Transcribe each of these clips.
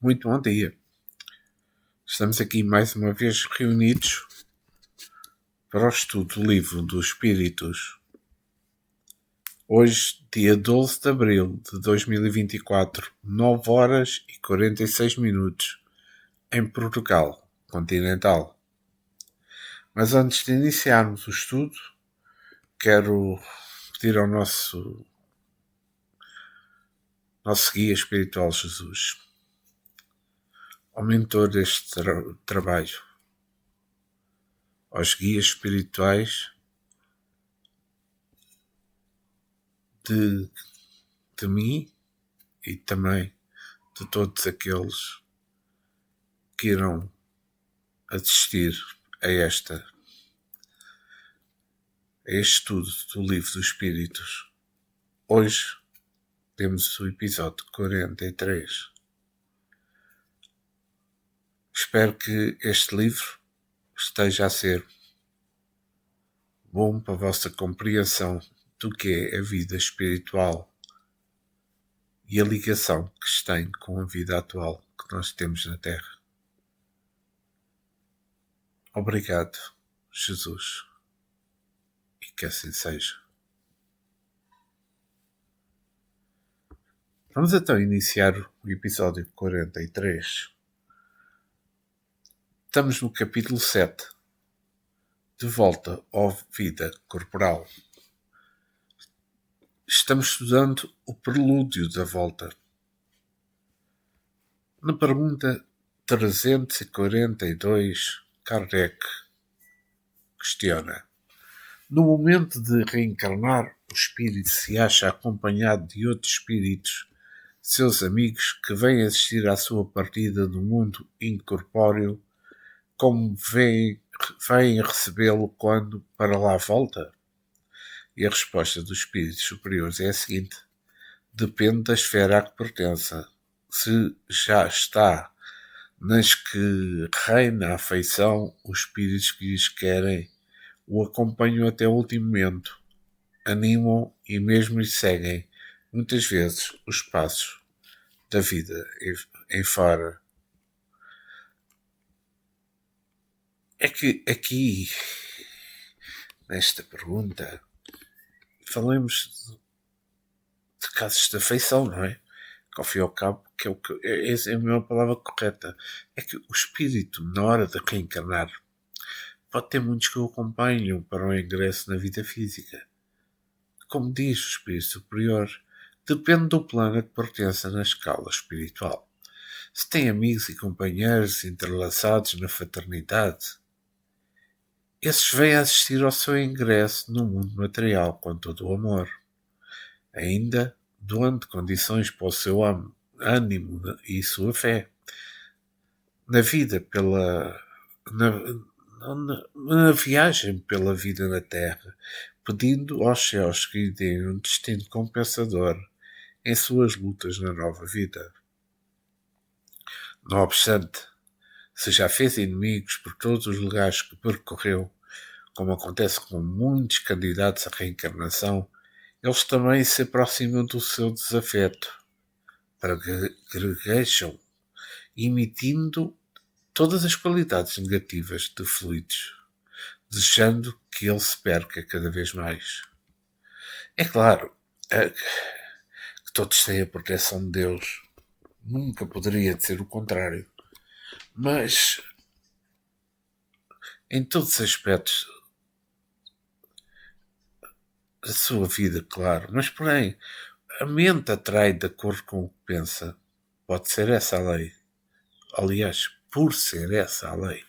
Muito bom dia. Estamos aqui mais uma vez reunidos para o estudo do Livro dos Espíritos. Hoje, dia 12 de abril de 2024, 9 horas e 46 minutos, em Portugal continental. Mas antes de iniciarmos o estudo, quero pedir ao nosso guia espiritual Jesus, ao mentor deste trabalho, aos guias espirituais de mim e também de todos aqueles que irão assistir a este estudo do Livro dos Espíritos. Hoje temos o episódio 43. Espero que este livro esteja a ser bom para a vossa compreensão do que é a vida espiritual e a ligação que se tem com a vida atual que nós temos na Terra. Obrigado, Jesus, e que assim seja. Vamos então iniciar o episódio 43. Estamos no capítulo 7, de volta à vida corporal. Estamos estudando o prelúdio da volta. Na pergunta 342, Kardec questiona: no momento de reencarnar, o espírito se acha acompanhado de outros espíritos, seus amigos, que vêm assistir à sua partida do mundo incorpóreo, como vêm recebê-lo quando para lá volta? E a resposta dos espíritos superiores é a seguinte: depende da esfera a que pertença. Se já está nas que reina a afeição, os espíritos que lhes querem o acompanham até o último momento, animam e mesmo lhe seguem, muitas vezes, os passos da vida em fora. É que aqui, nesta pergunta, falamos de casos de afeição, não é? Que ao fim e ao cabo, essa é a mesma palavra correta. É que o espírito, na hora de reencarnar, pode ter muitos que o acompanham para o ingresso na vida física. Como diz o espírito superior, depende do plano a que pertença na escala espiritual. Se tem amigos e companheiros entrelaçados na fraternidade, esses vêm assistir ao seu ingresso no mundo material com todo o amor, ainda doando condições para o seu ânimo e sua fé. Na vida na viagem pela vida na Terra, pedindo aos céus que lhe deem um destino compensador em suas lutas na nova vida. Não obstante, se já fez inimigos por todos os lugares que percorreu, como acontece com muitos candidatos à reencarnação, eles também se aproximam do seu desafeto, gaguejam, emitindo todas as qualidades negativas de fluidos, desejando que ele se perca cada vez mais. É claro que todos têm a proteção de Deus. Nunca poderia ser o contrário. Mas, em todos os aspectos da sua vida, claro. Mas, porém, a mente atrai de acordo com o que pensa. Pode ser essa a lei. Aliás, por ser essa a lei.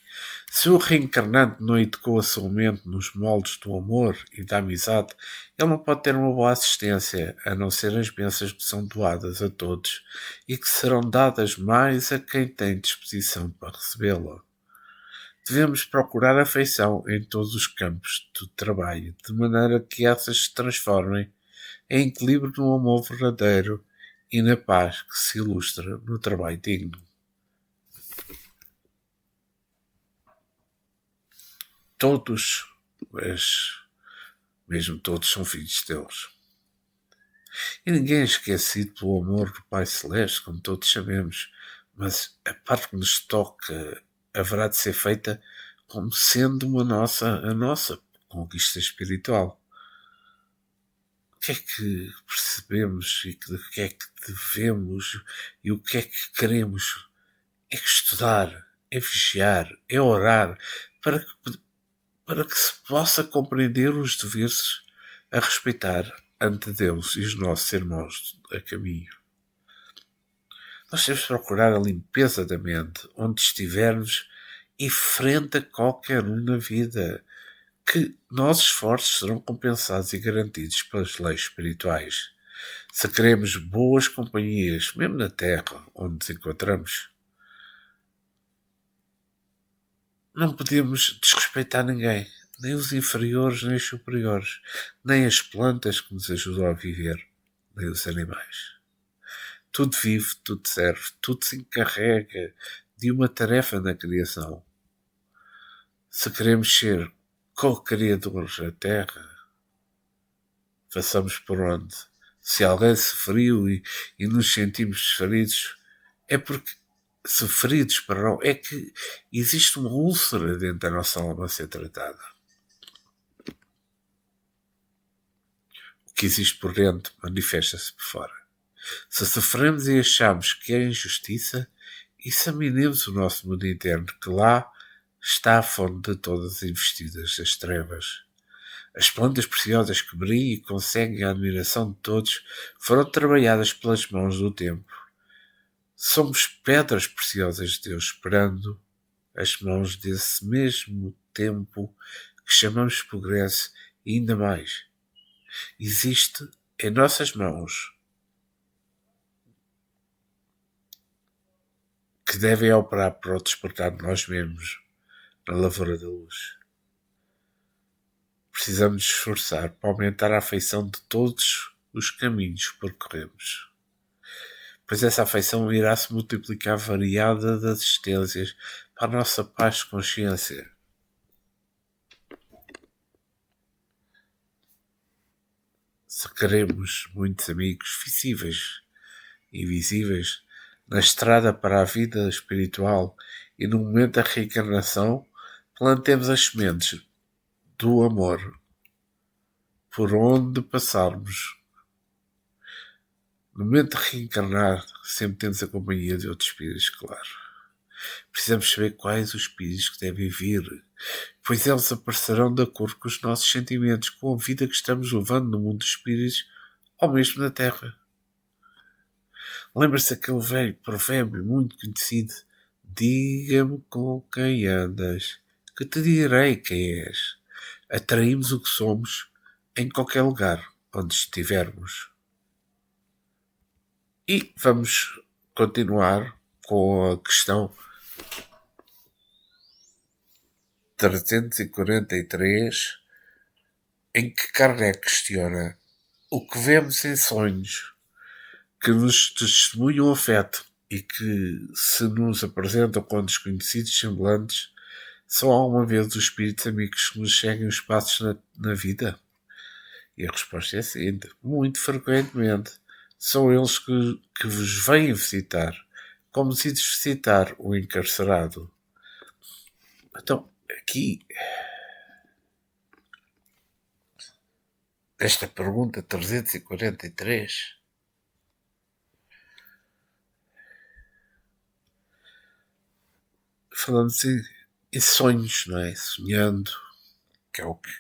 Se o reencarnante não educou a sua mente nos moldes do amor e da amizade, ele não pode ter uma boa assistência, a não ser as bênçãos que são doadas a todos e que serão dadas mais a quem tem disposição para recebê-la. Devemos procurar afeição em todos os campos do trabalho, de maneira que essas se transformem em equilíbrio no amor verdadeiro e na paz que se ilustra no trabalho digno. Todos, mas mesmo todos, são filhos de Deus. E ninguém é esquecido pelo amor do Pai Celeste, como todos sabemos, mas a parte que nos toca haverá de ser feita como sendo a nossa conquista espiritual. O que é que percebemos e o que é que devemos e o que é que queremos? É que estudar, é vigiar, é orar para que se possa compreender os deveres a respeitar ante Deus e os nossos irmãos a caminho. Nós temos de procurar a limpeza da mente onde estivermos e frente a qualquer um na vida, que nossos esforços serão compensados e garantidos pelas leis espirituais. Se queremos boas companhias, mesmo na terra onde nos encontramos, não podemos desrespeitar ninguém, nem os inferiores, nem os superiores, nem as plantas que nos ajudam a viver, nem os animais. Tudo vive, tudo serve, tudo se encarrega de uma tarefa na criação. Se queremos ser co-criadores da Terra, façamos por onde? Se alguém se feriu e nos sentimos feridos, é porque se feridos é que existe uma úlcera dentro da nossa alma a ser tratada. O que existe por dentro manifesta-se por fora. Se sofremos e achamos que é injustiça, examinemos o nosso mundo interno, que lá está a fonte de todas as investidas das trevas. As plantas preciosas que brilham e conseguem a admiração de todos foram trabalhadas pelas mãos do tempo. Somos pedras preciosas de Deus, esperando as mãos desse mesmo tempo que chamamos de progresso e ainda mais. Existe em nossas mãos que devem operar para o despertar de nós mesmos na lavoura da luz. Precisamos de esforçar para aumentar a afeição de todos os caminhos que percorremos, pois essa afeição irá se multiplicar variada das existências para a nossa paz de consciência. Se queremos muitos amigos visíveis e invisíveis na estrada para a vida espiritual e no momento da reencarnação, plantemos as sementes do amor por onde passarmos. No momento de reencarnar, sempre temos a companhia de outros espíritos, claro. Precisamos saber quais os espíritos que devem vir, pois eles aparecerão de acordo com os nossos sentimentos, com a vida que estamos levando no mundo dos espíritos ou mesmo na Terra. Lembra-se aquele velho provérbio muito conhecido: diga-me com quem andas, que te direi quem és. Atraímos o que somos em qualquer lugar onde estivermos. E vamos continuar com a questão 343, em que Kardec questiona o que vemos em sonhos que nos testemunham afeto e que se nos apresentam com desconhecidos semblantes, são alguma vez os espíritos amigos que nos seguem os passos na vida? E a resposta é a seguinte: muito frequentemente são eles que vos vêm visitar, como se ides visitar o encarcerado. Então, aqui, esta pergunta 343, falamos em sonhos, não é? Sonhando, que é o que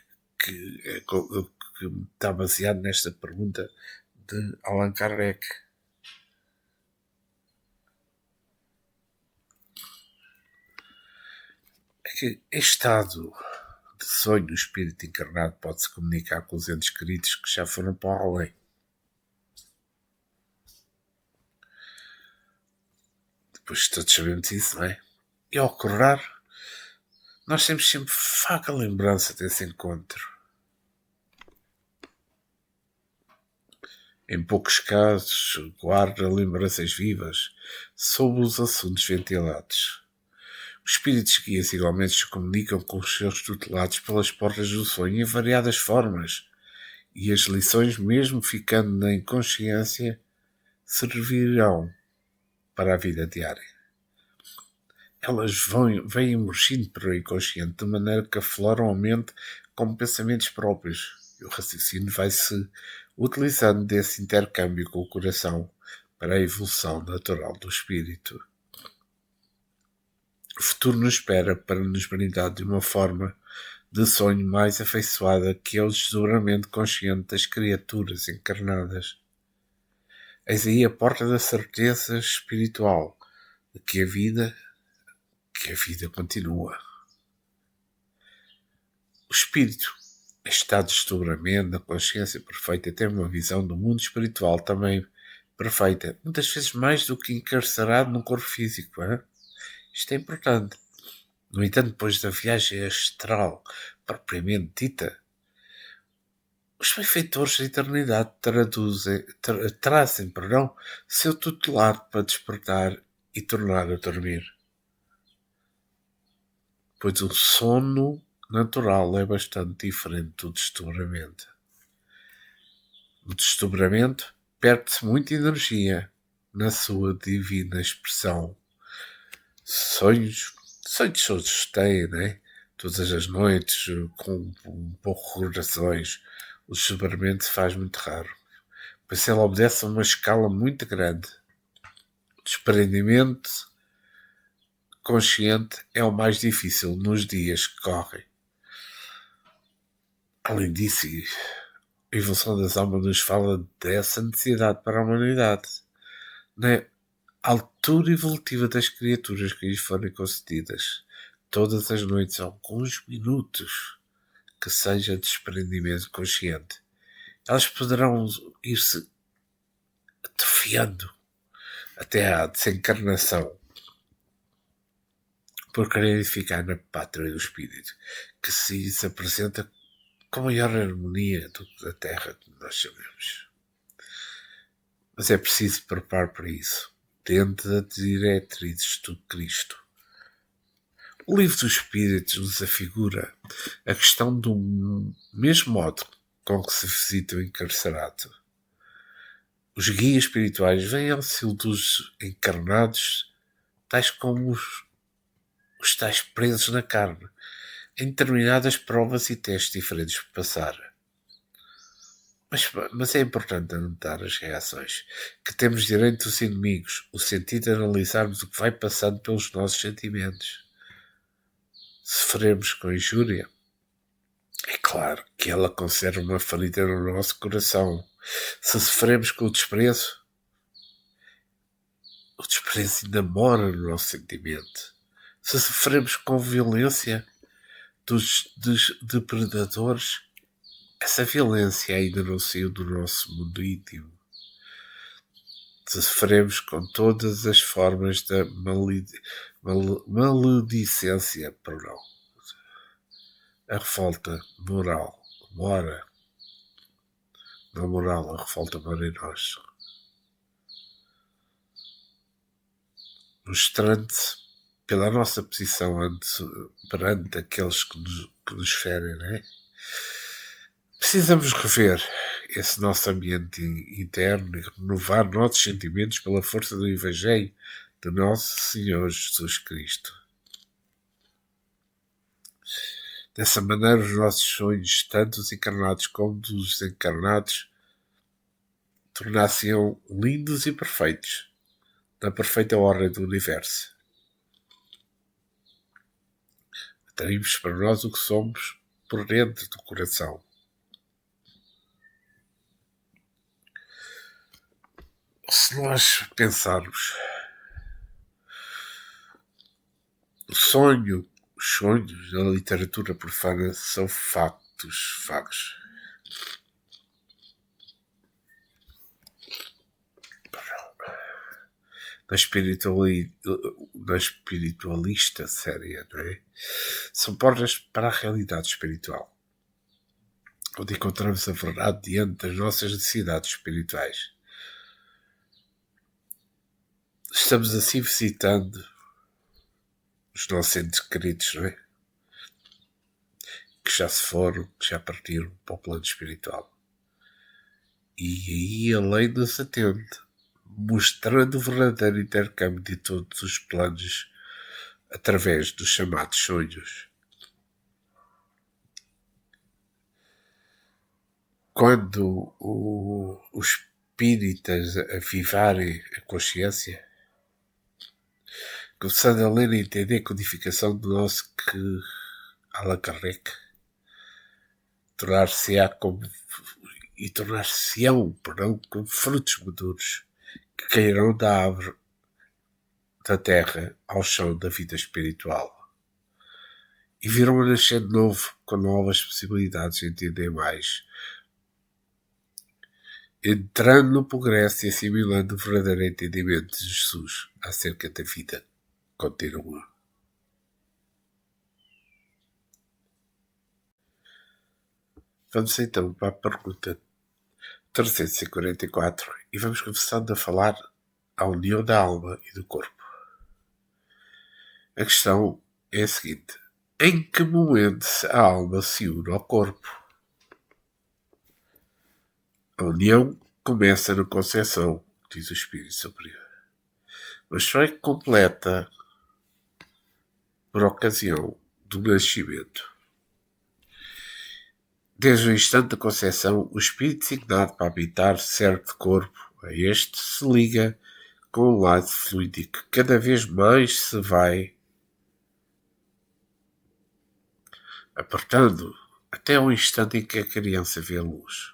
está baseado nesta pergunta de Allan Kardec. É que em estado de sonho, o espírito encarnado pode-se comunicar com os entes queridos que já foram para o além. Depois todos sabemos isso, não é? E ao acordar, nós temos sempre vaga lembrança desse encontro. Em poucos casos, guarda lembranças vivas sobre os assuntos ventilados. Os espíritos guias igualmente se comunicam com os seus tutelados pelas portas do sonho em variadas formas, e as lições, mesmo ficando na inconsciência, servirão para a vida diária. elas vêm emergindo para o inconsciente de maneira que afloram a mente como pensamentos próprios. E o raciocínio vai-se utilizando desse intercâmbio com o coração para a evolução natural do espírito. O futuro nos espera para nos brindar de uma forma de sonho mais afeiçoada que é o desdobramento consciente das criaturas encarnadas. Eis aí a porta da certeza espiritual de que a vida continua. O espírito, em estado de desdobramento da consciência perfeita, tem uma visão do mundo espiritual também perfeita, muitas vezes mais do que encarcerado num corpo físico. Isto é importante. No entanto, depois da viagem astral propriamente dita, os benfeitores da eternidade trazem seu tutelar para despertar e tornar a dormir. Pois o sono natural é bastante diferente do desdobramento. No desdobramento, perde-se muita energia na sua divina expressão. Sonhos todos têm, né? Todas as noites, com um pouco de recordações. O desdobramento se faz muito raro, pois ele obedece a uma escala muito grande. O desprendimento consciente é o mais difícil nos dias que correm. Além disso, a evolução das almas nos fala dessa necessidade para a humanidade. Na altura evolutiva das criaturas que lhes forem concedidas, todas as noites, alguns minutos, que seja desprendimento consciente, elas poderão ir-se atrofiando até à desencarnação, por quererem ficar na pátria do espírito, que se apresenta com a maior harmonia da Terra que nós sabemos. Mas é preciso preparar para isso, dentro das diretrizes do Cristo. O livro dos Espíritos nos afigura a questão do mesmo modo com que se visita o encarcerado. Os guias espirituais vêm ao auxílio dos encarnados, tais como os tais presos na carne, em determinadas provas e testes diferentes por passar. Mas é importante anotar as reações, que temos direito dos inimigos, o sentido de analisarmos o que vai passando pelos nossos sentimentos. Se sofremos com injúria, é claro que ela conserva uma ferida no nosso coração. Se sofremos com o desprezo ainda mora no nosso sentimento. Se sofremos com violência dos depredadores, essa violência ainda não saiu do nosso mundo íntimo. Se sofremos com todas as formas da maledicência, a revolta moral mora na moral, a revolta mora em nós. Mostrando-se pela nossa posição perante aqueles que nos ferem, não é? Precisamos rever esse nosso ambiente interno e renovar nossos sentimentos pela força do Evangelho de Nosso Senhor Jesus Cristo. Dessa maneira, os nossos sonhos, tanto os encarnados como dos desencarnados, tornar-se-ão lindos e perfeitos, na perfeita ordem do universo. Atraímos para nós o que somos por dentro do coração. Se nós pensarmos os sonhos na literatura profana são factos vagos. Na espiritualista séria, não é? São portas para a realidade espiritual, onde encontramos a verdade diante das nossas necessidades espirituais. Estamos assim visitando os nossos entes queridos, não é? Que já se foram, que já partiram para o plano espiritual. E aí a lei nos atende, mostrando o verdadeiro intercâmbio de todos os planos através dos chamados sonhos. Quando os espíritas avivarem a consciência, começando a ler e entender a codificação do nosso que Allan Kardec, tornar-se-ão como frutos maduros que cairão da árvore da terra ao chão da vida espiritual. E viram a nascer de novo, com novas possibilidades de entender mais, entrando no progresso e assimilando o verdadeiro entendimento de Jesus acerca da vida contínua. Vamos então para a pergunta 344 e vamos começando a falar a união da alma e do corpo. A questão é a seguinte: em que momento a alma se une ao corpo? A união começa na concepção, diz o Espírito Superior, mas só é completa por ocasião do nascimento. Desde o instante da concepção, o espírito designado para habitar certo corpo a este se liga com o lado fluídico que cada vez mais se vai apertando até ao instante em que a criança vê a luz.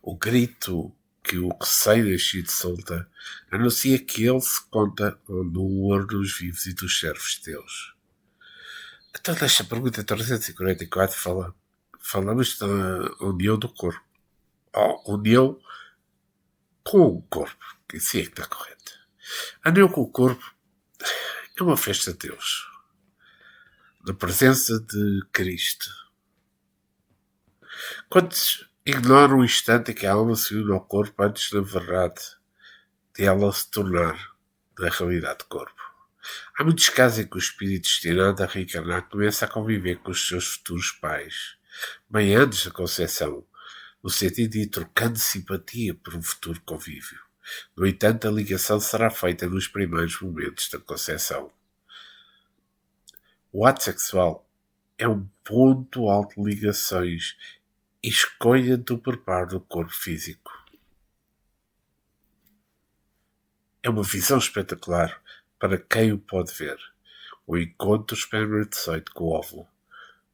O grito que o recém-nascido solta anuncia que ele se conta no humor dos vivos e dos servos de Deus. Então, nesta pergunta 344 falamos da união do corpo. União com o corpo, que sim é que está correto. A união com o corpo é uma festa de Deus, na presença de Cristo. Quantos ignoram o instante em que a alma se une ao corpo antes, na verdade, de ela se tornar na realidade do corpo? Há muitos casos em que o espírito destinado a reencarnar começa a conviver com os seus futuros pais, bem antes da concepção, no sentido de ir trocando simpatia por um futuro convívio. No entanto, a ligação será feita nos primeiros momentos da concepção. O ato sexual é um ponto alto de ligações e escolha do preparo do corpo físico. É uma visão espetacular para quem o pode ver. O encontro espermatozoide com o óvulo.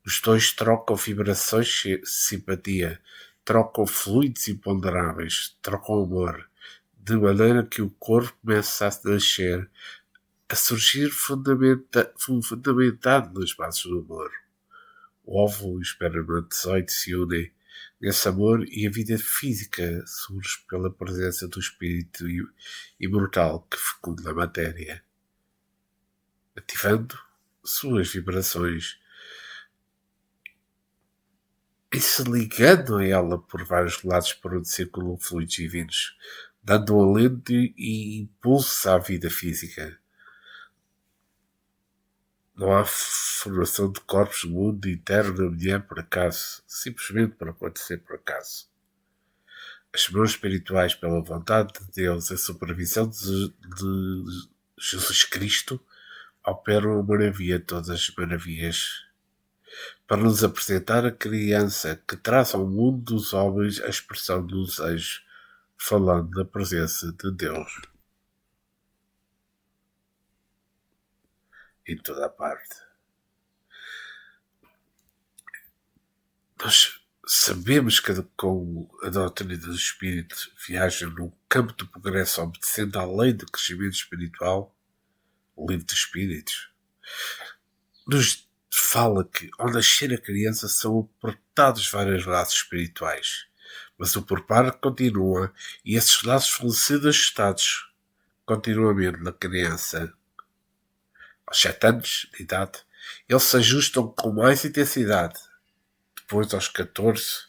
Os dois trocam vibrações de simpatia, trocam fluidos imponderáveis, trocam amor, de maneira que o corpo começa a nascer, a surgir fundamentado nas bases do amor. O óvulo e o espermatozoide se unem nesse amor e a vida física surge pela presença do espírito imortal que fecunda a matéria, ativando suas vibrações e se ligando a ela por vários lados por onde circulam fluidos divinos, dando um alento e impulso à vida física. Não há formação de corpos no mundo interno da mulher por acaso, simplesmente por acontecer por acaso. As mãos espirituais, pela vontade de Deus, a supervisão de Jesus Cristo, operam a maravilha de todas as maravilhas, para nos apresentar a criança que traz ao mundo dos homens a expressão dos anjos, falando da presença de Deus em toda a parte. Nós sabemos que com a doutrina do Espírito viaja num campo do progresso obedecendo à lei do crescimento espiritual, o livro dos Espíritos, nos fala que ao nascer a criança são apertados vários laços espirituais, mas o preparo continua e esses laços vão sendo ajustados continuamente na criança. Aos 7 anos de idade, eles se ajustam com mais intensidade. Depois, aos 14,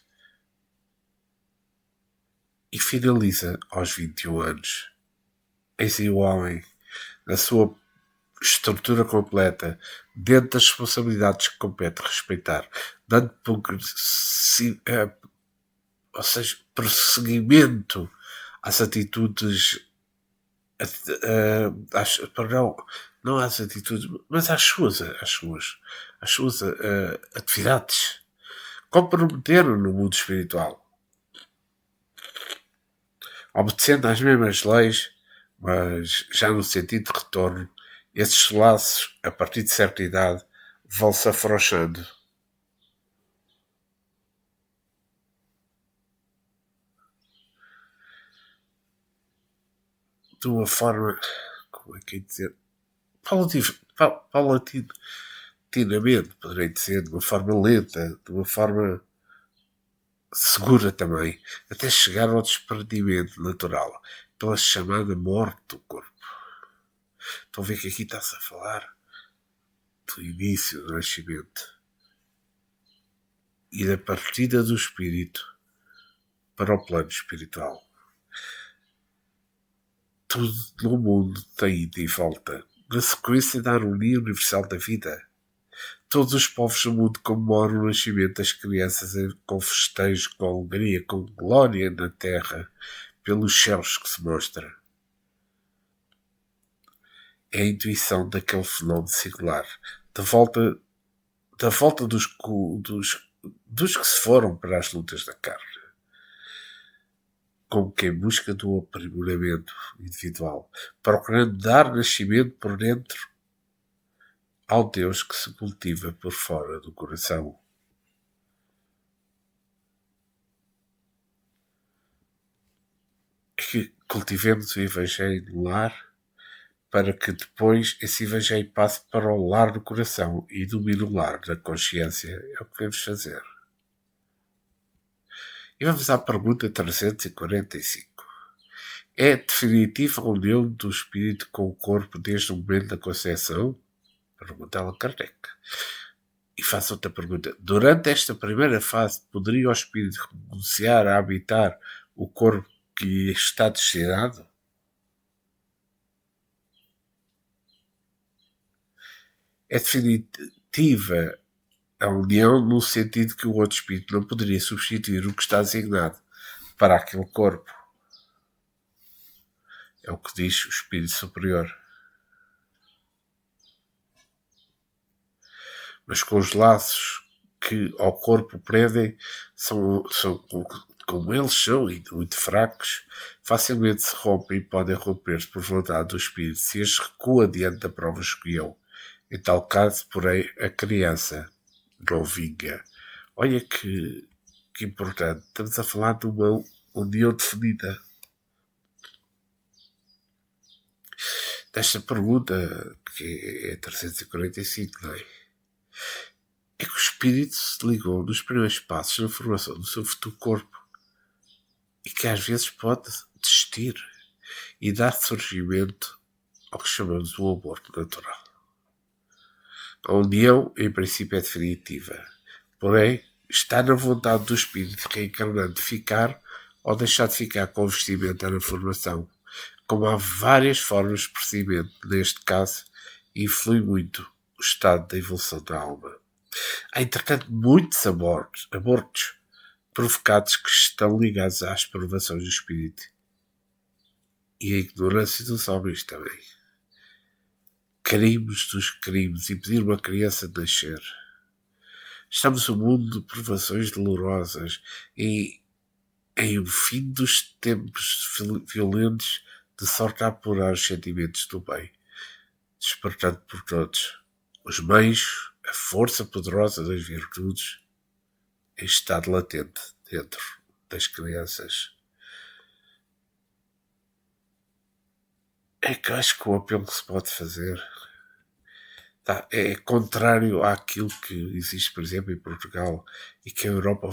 e finaliza aos 21 anos. Eis aí o homem, na sua estrutura completa, dentro das responsabilidades que compete respeitar, dando prosseguimento às atitudes Não, não às atitudes, mas às suas atividades. Comprometeram no mundo espiritual, obedecendo às mesmas leis, mas já no sentido de retorno, esses laços, a partir de certa idade, vão-se afrouxando. De uma forma, como é que é dizer, paulatinamente, poderei dizer, de uma forma lenta, de uma forma segura também, até chegar ao desprendimento natural, pela chamada morte do corpo. Estão a ver que aqui está-se a falar do início do nascimento e da partida do espírito para o plano espiritual. Tudo no mundo tem ida e volta, na sequência da harmonia universal da vida. Todos os povos do mundo comemoram o nascimento das crianças com festejo, com alegria, com glória na terra, pelos céus que se mostra. É a intuição daquele fenómeno singular, da volta dos que se foram para as lutas da carne, como que em busca do aprimoramento individual, procurando dar nascimento por dentro ao Deus que se cultiva por fora do coração. É que cultivemos o Evangelho no lar, para que depois esse Evangelho passe para o lar do coração e domine o lar da consciência. É o que devemos fazer. E vamos à pergunta 345. É definitiva a união do espírito com o corpo desde o momento da concepção? Pergunta Allan Kardec. E faço outra pergunta. Durante esta primeira fase, poderia o espírito renunciar a habitar o corpo que lhe está destinado? É definitiva a união no sentido que o outro espírito não poderia substituir o que está designado para aquele corpo. É o que diz o espírito superior. Mas com os laços que ao corpo prendem, são como eles são e muito fracos, facilmente se rompem e podem romper-se por vontade do espírito se este recua diante da prova escolheu. Em tal caso, porém, a criança não vinga. Olha que importante. Estamos a falar de uma união definida. Desta pergunta, que é 345, não é? É que o espírito se ligou nos primeiros passos na formação do seu futuro corpo e que às vezes pode desistir e dar surgimento ao que chamamos o aborto natural. A união, em princípio, é definitiva, porém, está na vontade do espírito reencarnante ficar ou deixar de ficar com o vestimenta na formação. Como há várias formas de procedimento, neste caso, influi muito o estado da evolução da alma. Há, entretanto, muitos abortos provocados que estão ligados às provações do espírito e à ignorância dos homens também. Crimes dos crimes, impedir uma criança de nascer. Estamos num mundo de provações dolorosas e em um fim dos tempos violentos, de sorte a apurar os sentimentos do bem, despertando por todos os meios, a força poderosa das virtudes, em estado latente dentro das crianças. É que acho que o apelo que se pode fazer é contrário àquilo que existe, por exemplo, em Portugal e que a Europa,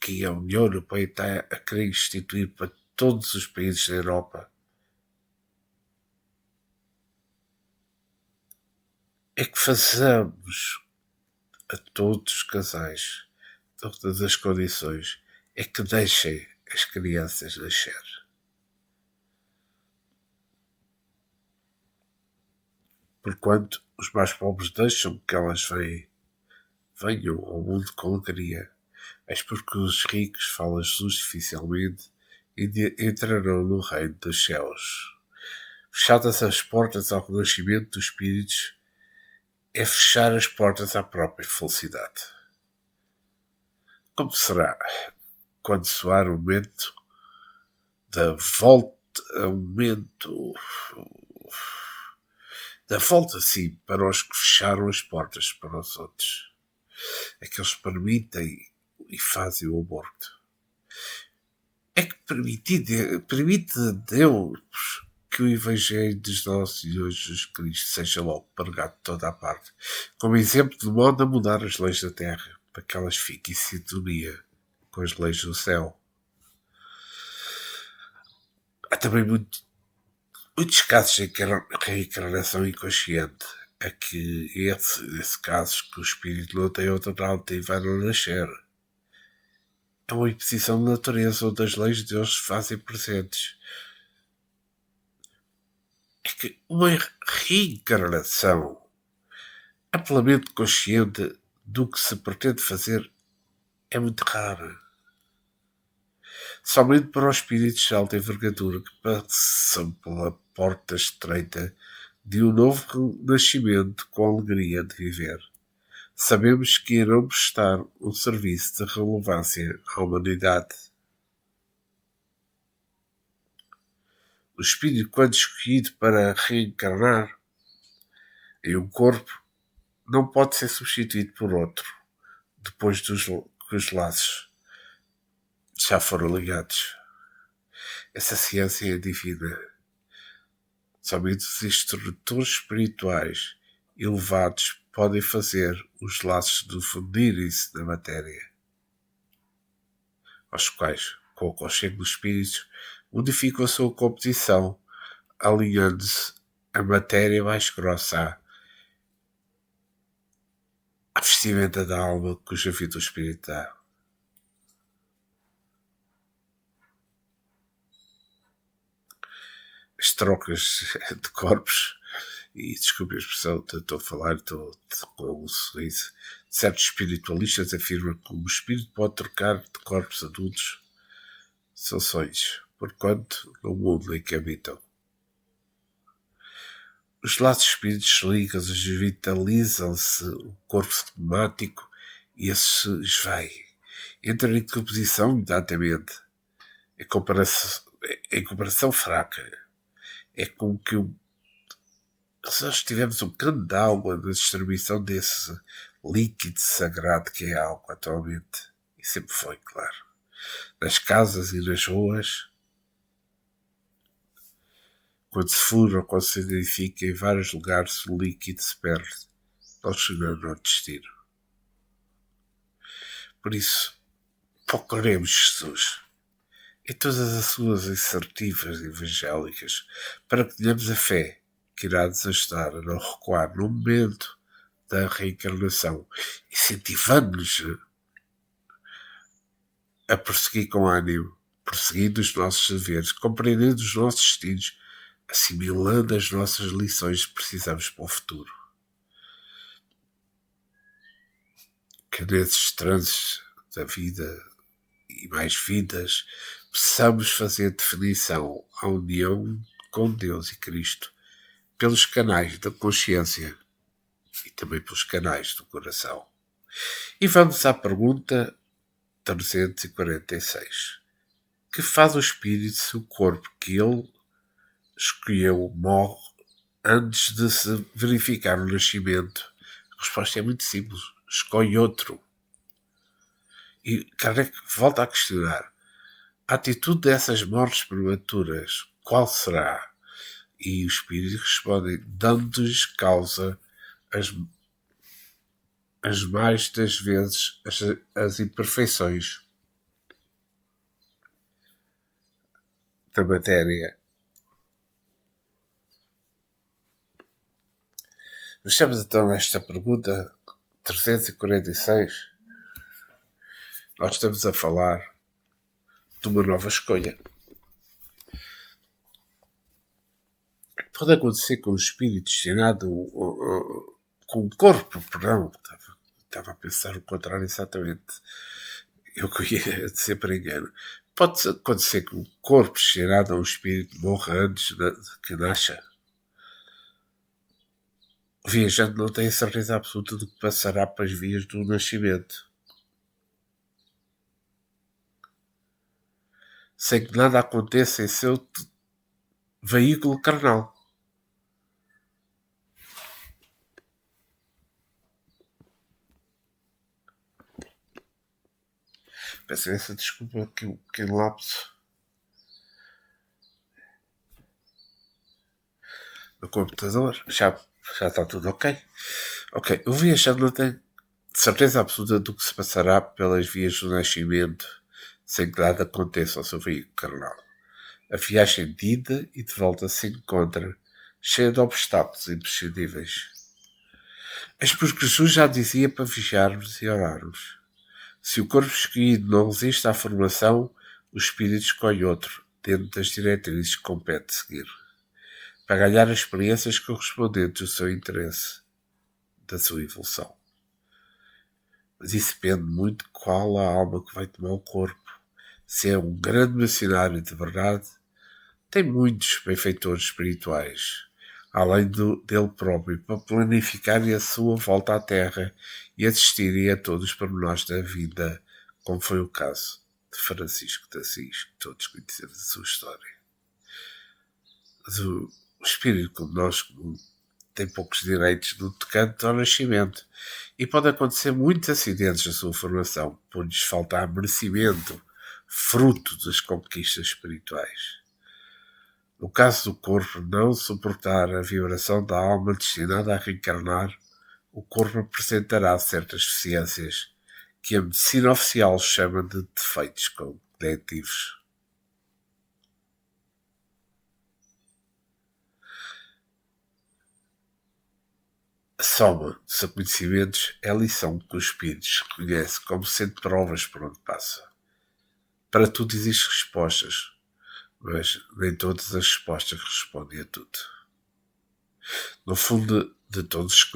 que a União Europeia está a querer instituir para todos os países da Europa. É que façamos a todos os casais, todas as condições, é que deixem as crianças nascer. Porquanto os mais pobres deixam que elas venham ao mundo com alegria. És porque os ricos, fala Jesus dificilmente, entrarão no reino dos céus. Fechadas as portas ao renascimento dos espíritos é fechar as portas à própria felicidade. Como será quando soar o momento da volta, da volta, sim, para os que fecharam as portas para os outros, aqueles que permitem e fazem o aborto? É que permite Deus que o Evangelho dos nossos Senhor Jesus Cristo seja logo pregado de toda a parte, como exemplo de modo a mudar as leis da terra, para que elas fiquem em sintonia com as leis do céu. Há também muitos casos de reencarnação inconsciente. É que esse caso que o espírito não tem outra alternativa a não nascer. É uma imposição da natureza onde as leis de Deus se fazem presentes. É que uma reencarnação amplamente consciente do que se pretende fazer é muito rara. Somente para os espíritos de alta envergadura que passam pela porta estreita de um novo nascimento com a alegria de viver, sabemos que irão prestar um serviço de relevância à humanidade. O espírito, quando escolhido para reencarnar em um corpo, não pode ser substituído por outro, depois que os laços já foram ligados. Essa ciência é divina. Somente os instrutores espirituais elevados podem fazer os laços fundirem-se na matéria, aos quais, com o conchego do espírito, modificam a sua composição, alinhando-se a matéria mais grossa à vestimenta da alma cuja vida o espírito dá. As trocas de corpos, e desculpe a expressão, estou a falar, estou com um sorriso. Certos espiritualistas afirmam que o espírito pode trocar de corpos adultos são sonhos, porquanto no mundo em que habitam. Os laços espíritos ligam-se, vitalizam-se o corpo somático e esse se esvai. Entra em decomposição imediatamente. Em comparação fraca. É como que se nós tivermos um canto de água na distribuição desse líquido sagrado que é a água atualmente. E sempre foi, claro. Nas casas e nas ruas, quando se fura ou quando se identifica em vários lugares, o líquido se perde, não chegando ao destino. Por isso, procuremos Jesus em todas as suas assertivas evangélicas, para que tenhamos a fé que irá nos ajudar a não recuar no momento da reencarnação, incentivando-nos a prosseguir com ânimo, prosseguindo os nossos deveres, compreendendo os nossos destinos, assimilando as nossas lições que precisamos para o futuro. Que nesses transes da vida e mais vidas possamos fazer definição à união com Deus e Cristo pelos canais da consciência e também pelos canais do coração. E vamos à pergunta 346. Que faz o espírito se o corpo que ele escolheu morre antes de se verificar o nascimento? A resposta é muito simples. Escolhe outro. E Kardec volta a questionar. A atitude dessas mortes prematuras, qual será? E os espíritos respondem, dando-lhes causa as mais das vezes as imperfeições da matéria. Deixamos então esta pergunta 346. Nós estamos a falar de uma nova escolha. Pode acontecer com o espírito destinado, com o corpo, perdão. Estava a pensar o contrário exatamente. Eu ia dizer para engano. Pode acontecer que o corpo cheirado a um espírito morra antes de que nasça. O viajante não tem a certeza absoluta do que passará pelas vias do nascimento, sem que nada aconteça em seu veículo carnal. Peço essa desculpa que um pequeno lapso no computador. Já está tudo ok? Ok, o viajante não tem certeza absoluta do que se passará pelas vias do nascimento, sem que nada aconteça ao seu veículo carnal. A viagem de ida e de volta se encontra cheia de obstáculos imprescindíveis. Mas porque Jesus já dizia para vigiarmos e orarmos. Se o corpo escolhido não resiste à formação, o espírito escolhe outro, dentro das diretrizes que compete seguir, para ganhar as experiências correspondentes ao seu interesse, da sua evolução. Mas isso depende muito de qual a alma que vai tomar o corpo. Se é um grande missionário de verdade, tem muitos benfeitores espirituais, além dele próprio, para planificarem a sua volta à Terra e assistirem a todos os pormenores da vida, como foi o caso de Francisco de Assis, que todos conhecemos a sua história. Mas o espírito como nós tem poucos direitos no tocante ao nascimento e pode acontecer muitos acidentes na sua formação, por lhes faltar merecimento, fruto das conquistas espirituais. No caso do corpo não suportar a vibração da alma destinada a reencarnar, o corpo apresentará certas deficiências que a medicina oficial chama de defeitos cognitivos. A soma dos acontecimentos é a lição que o espírito reconhece como sendo provas por onde passa. Para tudo existem respostas, mas nem todas as respostas respondem a tudo. No fundo de todos os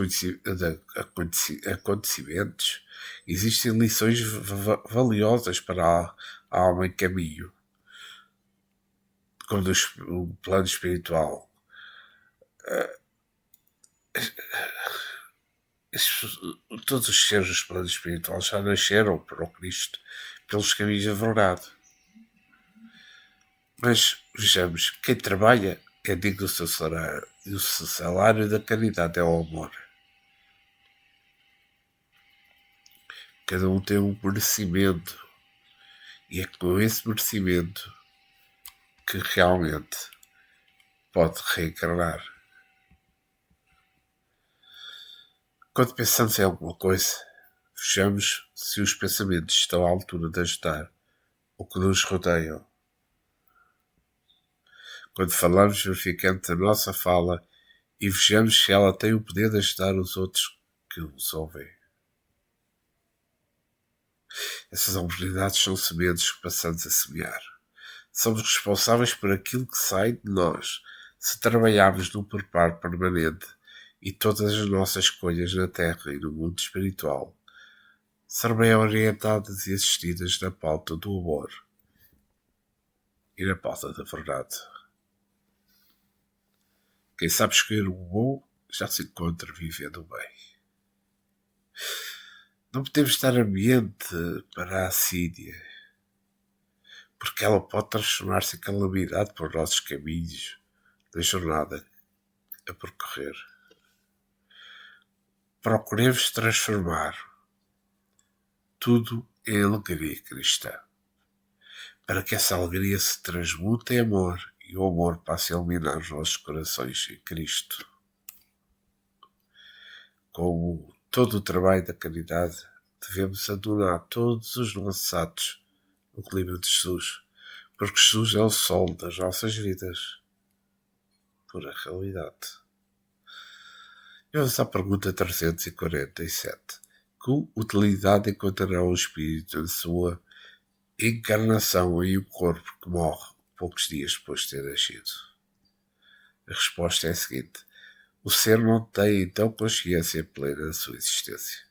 acontecimentos, existem lições valiosas para a alma em caminho, como no plano espiritual. Todos os seres dos planos espirituais já nasceram para o Cristo pelos caminhos da verdade. Mas vejamos, quem trabalha é digno do seu salário, e o salário da caridade é o amor. Cada um tem um merecimento, e é com esse merecimento que realmente pode reencarnar. Quando pensamos em alguma coisa, vejamos se os pensamentos estão à altura de ajudar o que nos rodeiam. Quando falamos, verificamos a nossa fala e vejamos se ela tem o poder de ajudar os outros que nos ouvem. Essas oportunidades são sementes que passamos a semear. Somos responsáveis por aquilo que sai de nós, se trabalharmos no preparo permanente, e todas as nossas escolhas na Terra e no mundo espiritual serão bem orientadas e assistidas na pauta do amor e na pauta da verdade. Quem sabe escolher o bom já se encontra vivendo bem. Não podemos estar ambiente para a assídia, porque ela pode transformar-se em calamidade por nossos caminhos da jornada a percorrer. Procuremos transformar tudo em alegria cristã, para que essa alegria se transmute em amor e o amor passe a iluminar os nossos corações em Cristo. Como todo o trabalho da caridade, devemos adorar todos os nossos atos no clima de Jesus, porque Jesus é o sol das nossas vidas, pura realidade. E vamos à pergunta 347. Que utilidade encontrará o espírito na sua encarnação em um corpo que morre poucos dias depois de ter nascido? A resposta é a seguinte: o ser não tem então consciência plena da sua existência.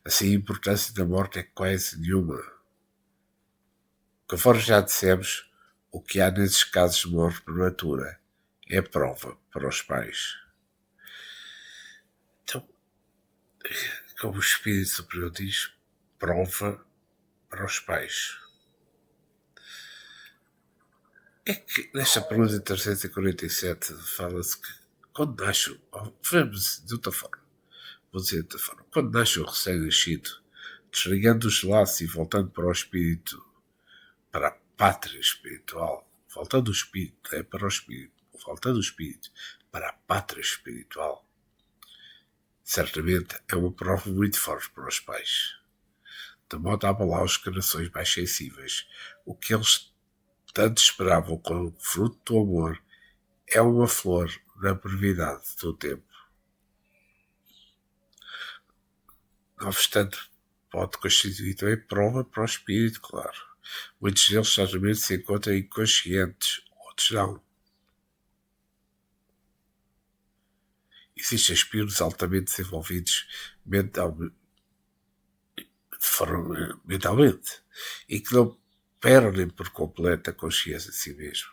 Assim, a importância da morte é quase nenhuma. Conforme já dissemos, o que há nesses casos de morte prematura é prova para os pais. Então, como o Espírito Superior diz, prova para os pais. É que nesta pergunta 347 fala-se que quando nasce, vamos de outra forma, vou dizer de outra forma, quando nasce o recém-nascido, desligando os laços e voltando para o espírito, para a pátria espiritual, voltando o espírito, para o espírito, voltando o espírito para a pátria espiritual, certamente é uma prova muito forte para os pais, de modo a abalar os corações mais sensíveis. O que eles tanto esperavam como fruto do amor é uma flor na brevidade do tempo. Não obstante, pode constituir também prova para o espírito, claro. Muitos deles certamente se encontram inconscientes, outros não. Existem espíritos altamente desenvolvidos mentalmente e que não perdem por completo a consciência de si mesmo,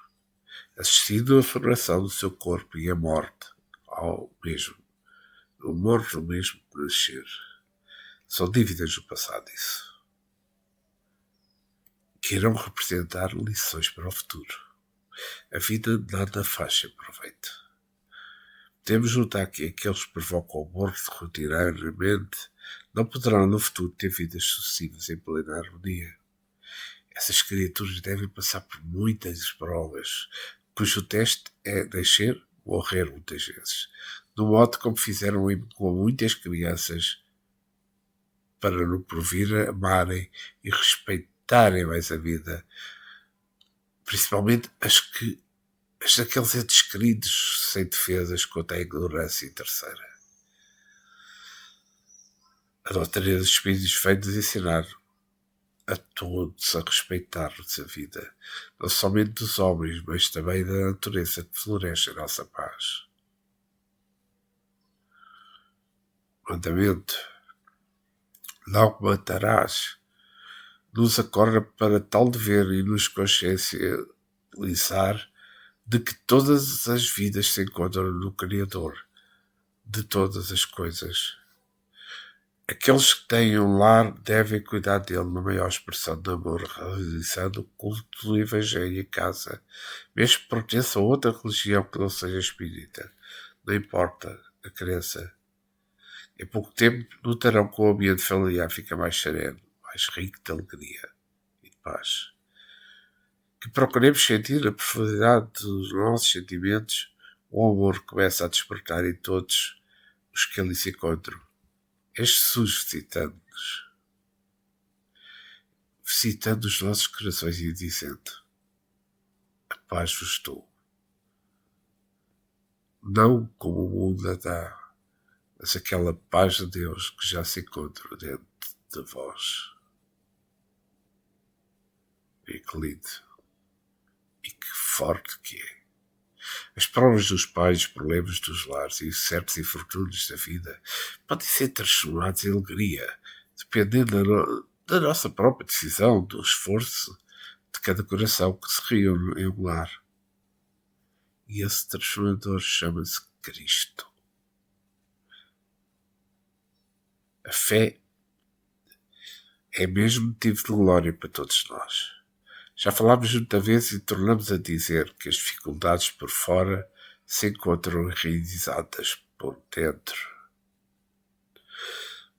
assistindo à formação do seu corpo e à morte ao mesmo, o morto mesmo de nascer. São dívidas do passado, isso, que irão representar lições para o futuro. A vida nada faz sem proveito. Temos notar que aqueles que provocam a morte rotineiramente não poderão no futuro ter vidas sucessivas em plena harmonia. Essas criaturas devem passar por muitas provas, cujo teste é nascer ou morrer muitas vezes, do modo como fizeram com muitas crianças para no porvir amarem e respeitarem mais a vida, principalmente as daqueles entes queridos sem defesas contra a ignorância interesseira. A doutrina dos Espíritos veio-nos ensinar a todos a respeitar-nos a vida, não somente dos homens, mas também da natureza que floresce a nossa paz. Mandamento: não matarás, nos acorda para tal dever e nos consciencializar de que todas as vidas se encontram no Criador de todas as coisas. Aqueles que têm um lar devem cuidar dele na maior expressão de amor, realizando o culto do Evangelho em casa, mesmo que pertença a outra religião que não seja espírita. Não importa a crença. Em pouco tempo notarão que o ambiente familiar fica mais sereno, mais rico de alegria e de paz. Que procuremos sentir a profundidade dos nossos sentimentos, o amor começa a despertar em todos os que ali se encontram. É Jesus visitando os nossos corações e dizendo: a paz vos dou. Não como o mundo a dá, mas aquela paz de Deus que já se encontra dentro de vós. E que lindo. E que forte que é. As provas dos pais, os problemas dos lares e os certos infortúnios da vida podem ser transformados em alegria, dependendo da nossa própria decisão, do esforço de cada coração que se reúne em um lar. E esse transformador chama-se Cristo. A fé é mesmo motivo de glória para todos nós. Já falámos muitas vezes e tornamos a dizer que as dificuldades por fora se encontram enraizadas por dentro.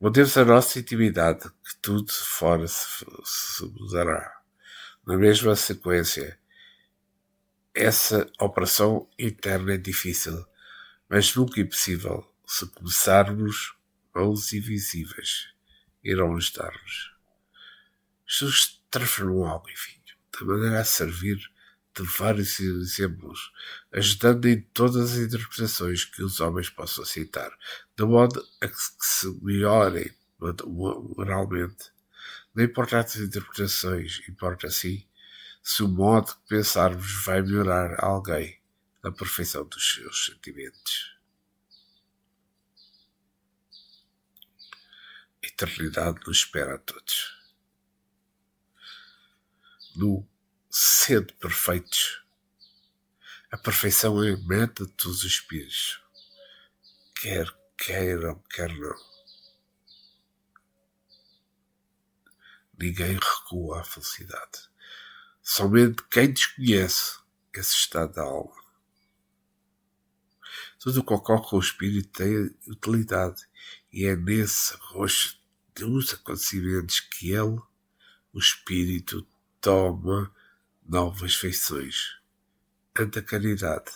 Mudemos a nossa intimidade, que tudo fora se mudará. Na mesma sequência, essa operação interna é difícil, mas nunca impossível se começarmos mãos invisíveis. Irão ajudar-nos. Jesus transformou algo em vinho, de maneira a servir de vários exemplos, ajudando em todas as interpretações que os homens possam aceitar, de modo a que se melhorem moralmente. Não importa as interpretações, importa sim se o modo de pensarmos vai melhorar alguém na perfeição dos seus sentimentos. A eternidade nos espera a todos. no sendo perfeitos. A perfeição é a meta de todos os espíritos, quer queiram, quer não. Ninguém recua à felicidade. Somente quem desconhece esse estado da alma. Tudo o que ocorre com o espírito tem utilidade, e é nesse arrojo dos acontecimentos que ele, o espírito, toma novas feições ante a caridade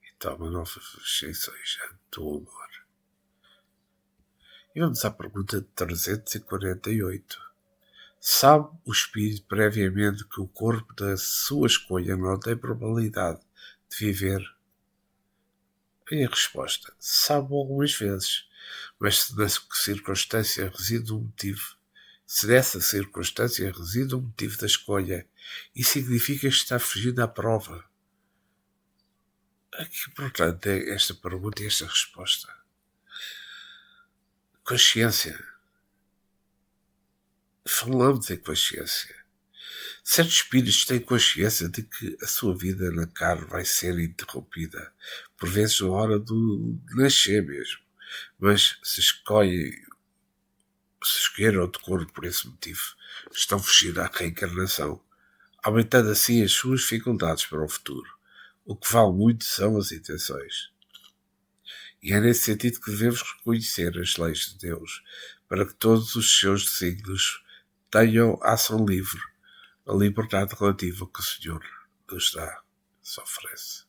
e toma novas feições ante o amor. E vamos à pergunta 348. Sabe o espírito previamente que o corpo da sua escolha não tem probabilidade de viver? E a resposta: sabe algumas vezes, mas se nessa circunstância reside um motivo, se dessa circunstância reside um motivo da escolha, isso significa que está fugindo à prova. Que importante é esta pergunta e esta resposta. Consciência. Falamos em consciência. Certos espíritos têm consciência de que a sua vida na carne vai ser interrompida, por vezes na hora do nascer mesmo, mas se escolheram de corpo por esse motivo, estão fugindo à reencarnação, aumentando assim as suas dificuldades para o futuro. O que vale muito são as intenções. E é nesse sentido que devemos reconhecer as leis de Deus, para que todos os seus desígnios tenham ação livre, a liberdade relativa que o Senhor nos dá, nos oferece.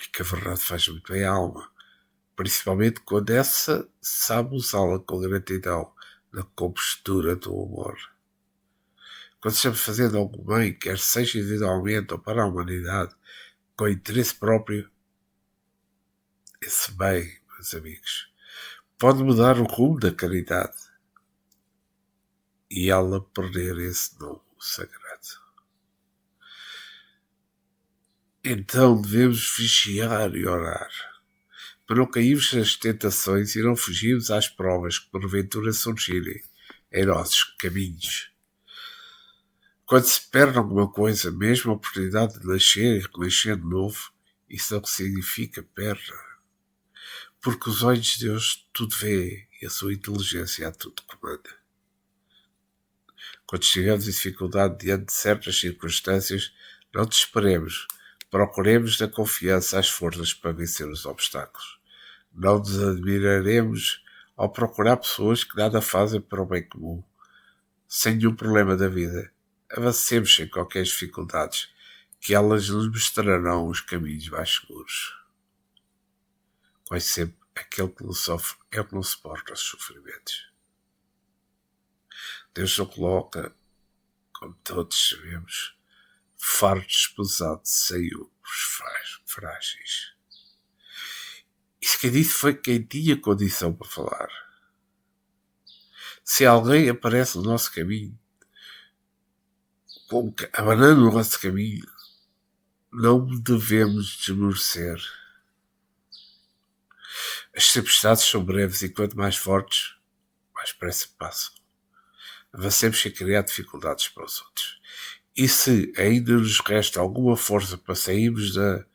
E que a verdade faz muito bem à alma, principalmente quando essa sabe usá-la com gratidão, na compostura do amor. Quando estamos fazendo algum bem, quer seja individualmente ou para a humanidade, com interesse próprio, esse bem, meus amigos, pode mudar o rumo da caridade e ela perder esse nome sagrado. Então devemos vigiar e orar, para não cairmos nas tentações e não fugirmos às provas que porventura surgirem em nossos caminhos. Quando se perde alguma coisa, mesmo a oportunidade de nascer e renascer de novo, isso não significa perda. Porque os olhos de Deus tudo vê e a sua inteligência a tudo comanda. Quando estivermos em dificuldade diante de certas circunstâncias, não desesperemos. Procuremos da confiança as forças para vencer os obstáculos. Não nos admiraremos ao procurar pessoas que nada fazem para o bem comum. Sem nenhum problema da vida, avancemos sem qualquer dificuldades, que elas nos mostrarão os caminhos mais seguros. Quase sempre, aquele que não sofre é o que não suporta os sofrimentos. Deus não coloca, como todos sabemos, fardos pesados sem ombros frágeis. Isso que disse foi quem tinha condição para falar. Se alguém aparece no nosso caminho, como que abanando o nosso caminho, não devemos desmerecer. As tempestades são breves e quanto mais fortes, mais depressa passam. Avancemos sem criar dificuldades para os outros. E se ainda nos resta alguma força para sairmos da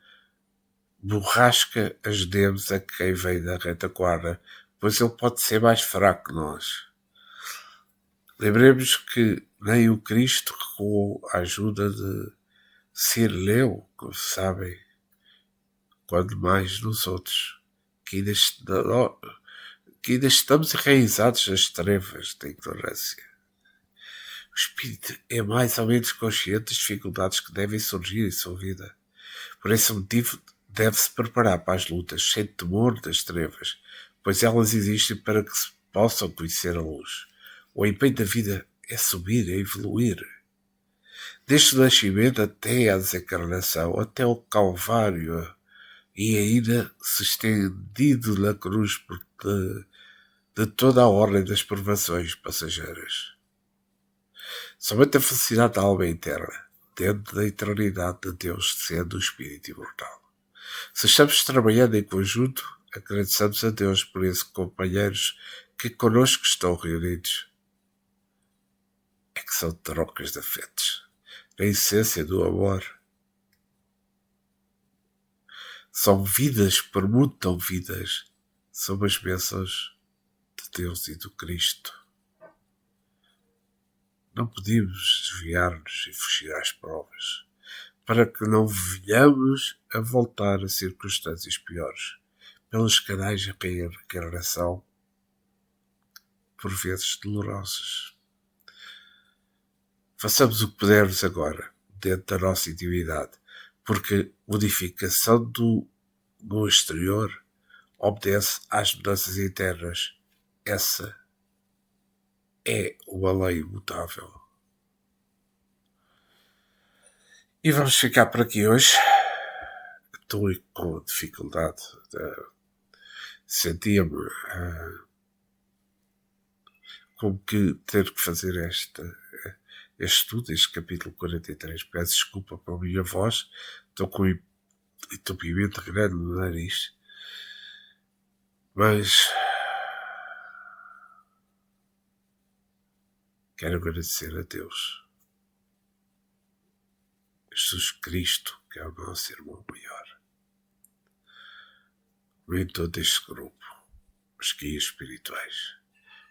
borrasca, ajudemos a quem vem da retaguarda, pois ele pode ser mais fraco que nós. Lembremos que nem o Cristo recuou à ajuda de Sirleu, como sabem, quando mais nos outros, que ainda estamos enraizados nas trevas da ignorância. O espírito é mais ou menos consciente das dificuldades que devem surgir em sua vida. Por esse motivo, deve-se preparar para as lutas sem temor das trevas, pois elas existem para que se possam conhecer a luz. O empenho da vida é subir, é evoluir. Desde o nascimento até a desencarnação, até o Calvário, e ainda se estendido na cruz de toda a ordem das provações passageiras. Somente a felicidade da alma é eterna, dentro da eternidade de Deus, sendo o Espírito imortal. Se estamos trabalhando em conjunto, agradecemos a Deus por esses companheiros que connosco estão reunidos. que são trocas de afetos. A essência do amor são vidas, permutam vidas, são as bênçãos de Deus e do Cristo. Não podemos desviar-nos e fugir às provas, para que não venhamos a voltar a circunstâncias piores, pelos canais de reencarnação, por vezes dolorosas. Façamos o que pudermos agora, dentro da nossa intimidade, porque modificação do exterior obedece às mudanças internas. Essa é uma lei imutável. E vamos ficar por aqui hoje. Estou com dificuldade. Sentia-me como que ter que fazer este estudo, este capítulo 43. Peço desculpa pela minha voz. Estou com um entupimento grande no nariz. Mas quero agradecer a Deus, Jesus Cristo, que é o nosso irmão maior, em todo este grupo, os guias espirituais,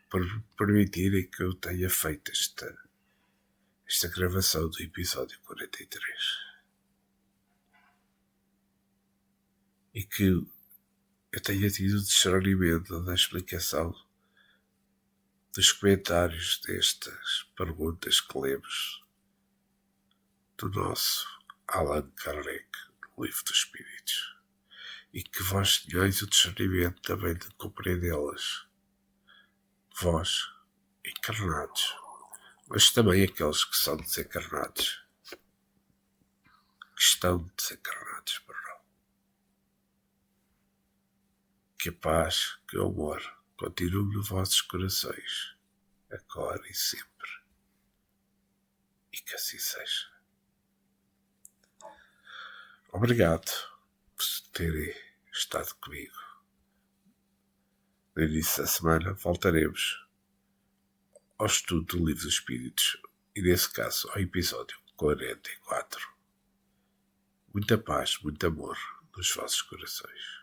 por permitirem que eu tenha feito esta gravação do episódio 43. E que eu tenha tido o discernimento da explicação dos comentários destas perguntas que lemos do nosso Allan Kardec, no Livro dos Espíritos, e que vós tenhais o discernimento também de compreendê-las, vós, encarnados, mas também aqueles que são desencarnados, que estão desencarnados, perdão. Que a paz, que o amor continue nos vossos corações, agora e sempre, e que assim seja. Obrigado por terem estado comigo. No início da semana voltaremos ao estudo do Livro dos Espíritos e, nesse caso, ao episódio 44. Muita paz, muito amor nos vossos corações.